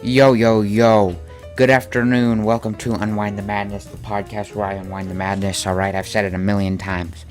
Yo, yo, yo. Good afternoon. Welcome to Unwind the Madness, the podcast where I unwind the madness. Alright, I've said it a million times.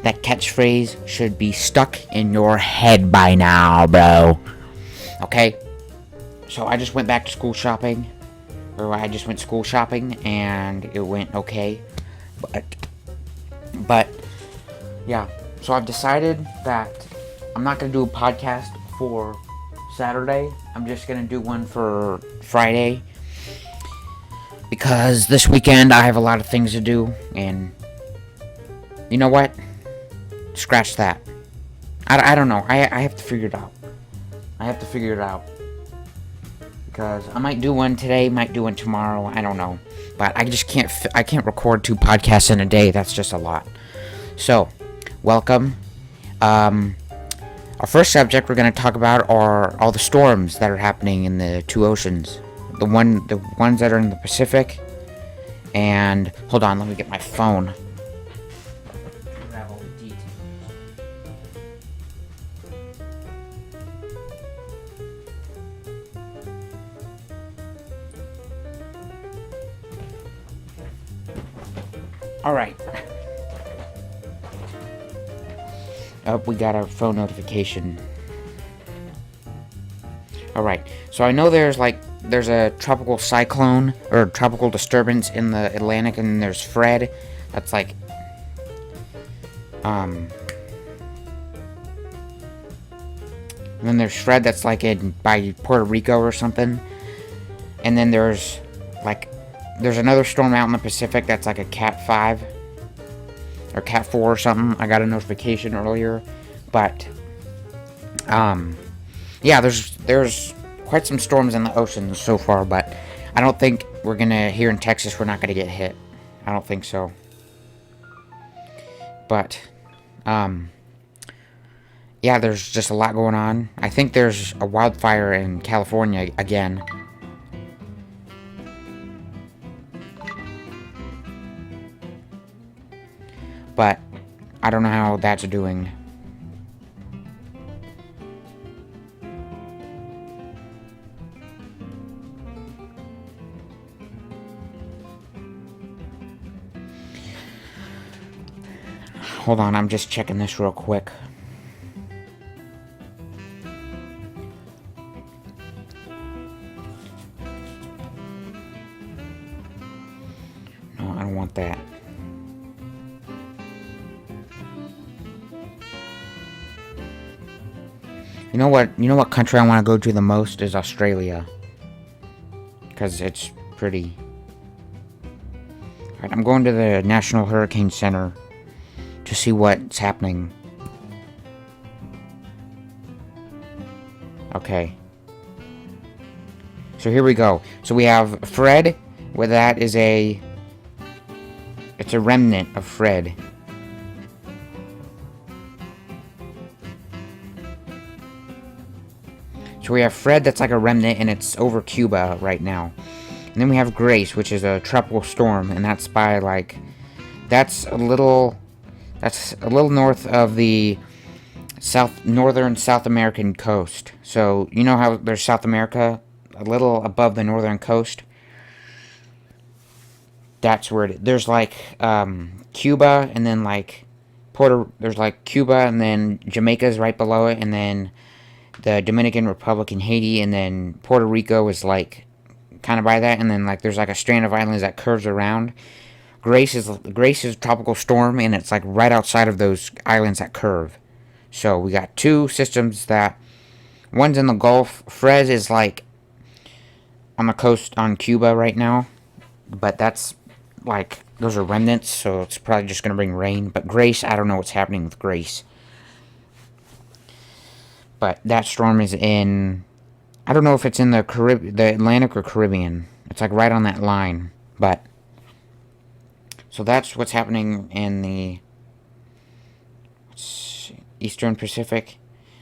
That catchphrase should be stuck in your head by now, bro. Okay? So I just went back to school shopping. I just went school shopping and it went okay. But, yeah. So I've decided that I'm not going to do a podcast for Saturday. I'm just gonna do one for Friday because this weekend I have a lot of things to do, and you know what? Scratch that. I don't know. I have to figure it out. Because I might do one today, might do one tomorrow. I don't know, but I just can't. I can't record 2 podcasts in a day. That's just a lot. So, welcome. Our first subject we're going to talk about are all the storms that are happening in the 2 oceans. The ones that are in the Pacific. And hold on, let me get my phone. Grab all the details. All right. Oh, we got a phone notification. Alright, so I know there's a tropical cyclone, or tropical disturbance in the Atlantic, and there's Fred, that's and then there's Fred that's by Puerto Rico or something, and then there's another storm out in the Pacific that's like a Cat 5, or Cat 4 or something. I got a notification earlier, but yeah, there's quite some storms in the ocean so far, but I don't think we're gonna, here in Texas, we're not gonna get hit. I don't think so. But yeah, there's just a lot going on. I think there's a wildfire in California again. But I don't know how that's doing. Hold on, I'm just checking this real quick. No, I don't want that. You know what country I want to go to the most is Australia. Because it's pretty. Alright, I'm going to the National Hurricane Center to see what's happening. Okay. So here we go. So we have Fred, where that is it's a remnant of Fred. So we have Fred, that's like a remnant, and it's over Cuba right now. And then we have Grace, which is a tropical storm, and that's by that's a little north of the northern South American coast. So you know how there's South America a little above the northern coast. That's where there's Cuba, and then there's Cuba, and then Jamaica's right below it, and then the Dominican Republic and Haiti, and then Puerto Rico is kind of by that, and then there's a strand of islands that curves around. Grace is a tropical storm, and it's right outside of those islands that curve. So we got 2 systems that one's in the Gulf. Fred is on the coast on Cuba right now, but that's those are remnants, so it's probably just gonna bring rain. But Grace, I don't know what's happening with Grace. But that storm is in, I don't know if it's in the Atlantic or Caribbean. It's right on that line. But so that's what's happening in the Eastern Pacific.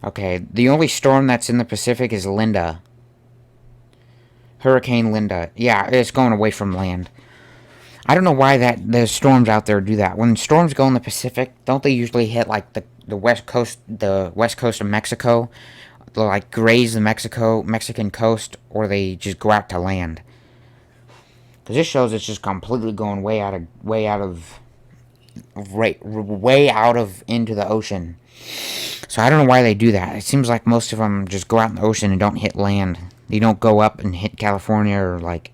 Okay, the only storm that's in the Pacific is Linda. Hurricane Linda. Yeah, it's going away from land. I don't know why the storms out there do that. When storms go in the Pacific, don't they usually hit the west coast of Mexico, they'll like graze the Mexican coast, or they just go out to land. Because this shows it's just completely going way out of into the ocean. So I don't know why they do that. It seems like most of them just go out in the ocean and don't hit land. They don't go up and hit California or like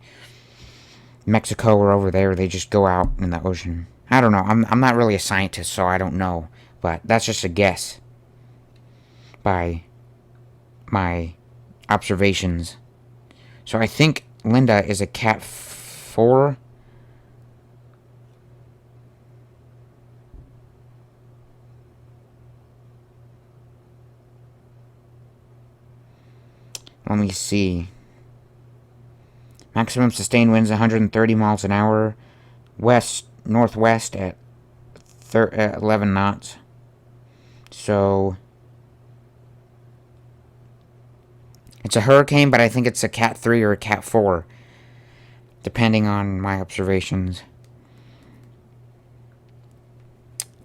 Mexico or over there. They just go out in the ocean. I don't know. I'm not really a scientist, so I don't know. But that's just a guess by my observations. So I think Linda is a cat 4. Let me see. Maximum sustained winds 130 miles an hour. Northwest at 11 knots. So it's a hurricane, but I think it's a cat 3 or a cat 4, depending on my observations.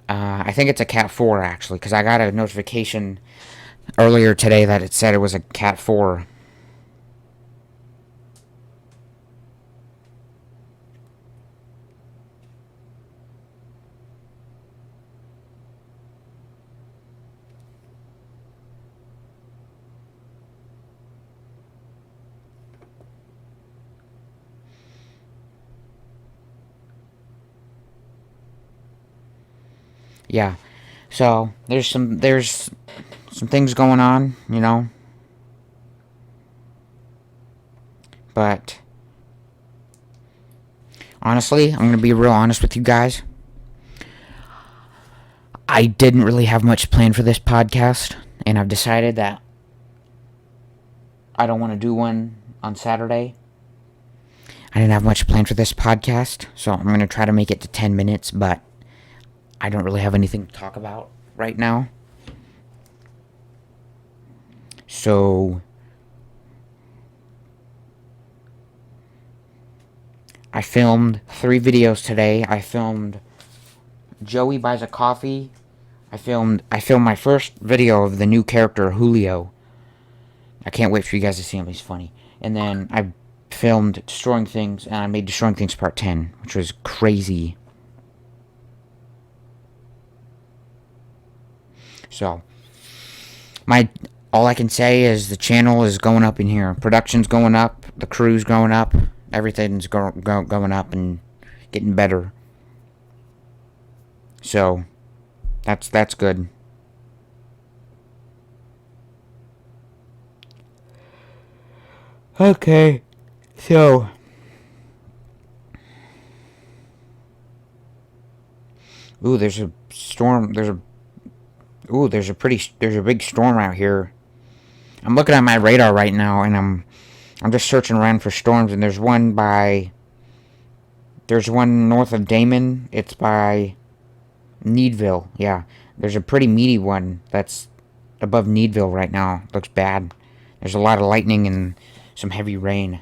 I think it's a cat 4, actually, because I got a notification earlier today that it said it was a cat 4. Yeah. So there's some things going on, you know. But honestly, I'm gonna be real honest with you guys. I didn't really have much planned for this podcast, and I've decided that I don't want to do one on Saturday. I didn't have much planned for this podcast, so I'm gonna try to make it to 10 minutes, but I don't really have anything to talk about right now. So I filmed 3 videos today. I filmed Joey buys a coffee. I filmed my first video of the new character Julio. I can't wait for you guys to see him. He's funny. And then I filmed Destroying Things, and I made Destroying Things Part 10, which was crazy. So, all I can say is the channel is going up in here. Production's going up, the crew's going up, everything's going up and getting better. So, that's good. Okay, so ooh, there's a storm. There's a big storm out here. I'm looking at my radar right now, and I'm just searching around for storms, and there's one north of Damon. It's by Needville. Yeah, there's a pretty meaty one that's above Needville right now. Looks bad. There's a lot of lightning and some heavy rain.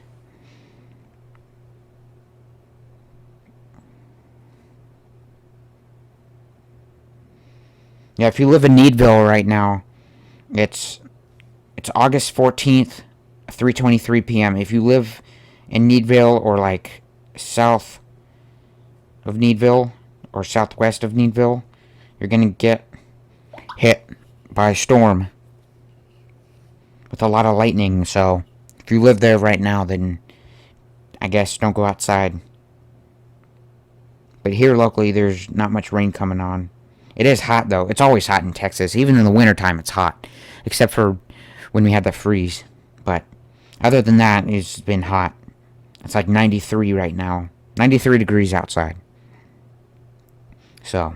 Yeah, if you live in Needville right now, it's August 14th, 3:23 p.m. If you live in Needville or like south of Needville or southwest of Needville, you're going to get hit by a storm with a lot of lightning. So if you live there right now, then I guess don't go outside. But here locally, there's not much rain coming on. It is hot, though. It's always hot in Texas. Even in the wintertime, it's hot. Except for when we had the freeze. But other than that, it's been hot. It's like 93 right now. 93 degrees outside. So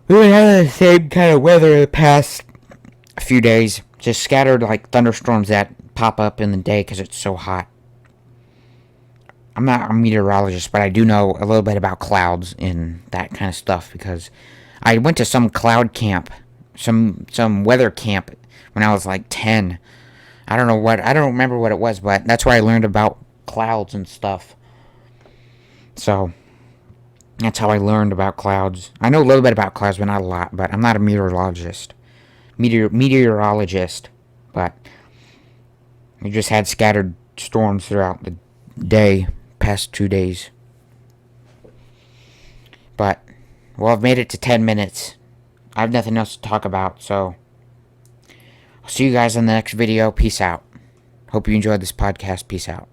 we had the same kind of weather the past few days. Just scattered like thunderstorms that pop up in the day because it's so hot. I'm not a meteorologist, but I do know a little bit about clouds and that kind of stuff because I went to some cloud camp, some weather camp when I was like 10. I don't remember what it was, but that's where I learned about clouds and stuff. So That's how I learned about clouds. I know a little bit about clouds, but not a lot. But I'm not a meteorologist. But we just had scattered storms throughout the day, past 2 days. But, well, I've made it to 10 minutes. I have nothing else to talk about, so I'll see you guys in the next video. Peace out. Hope you enjoyed this podcast. Peace out.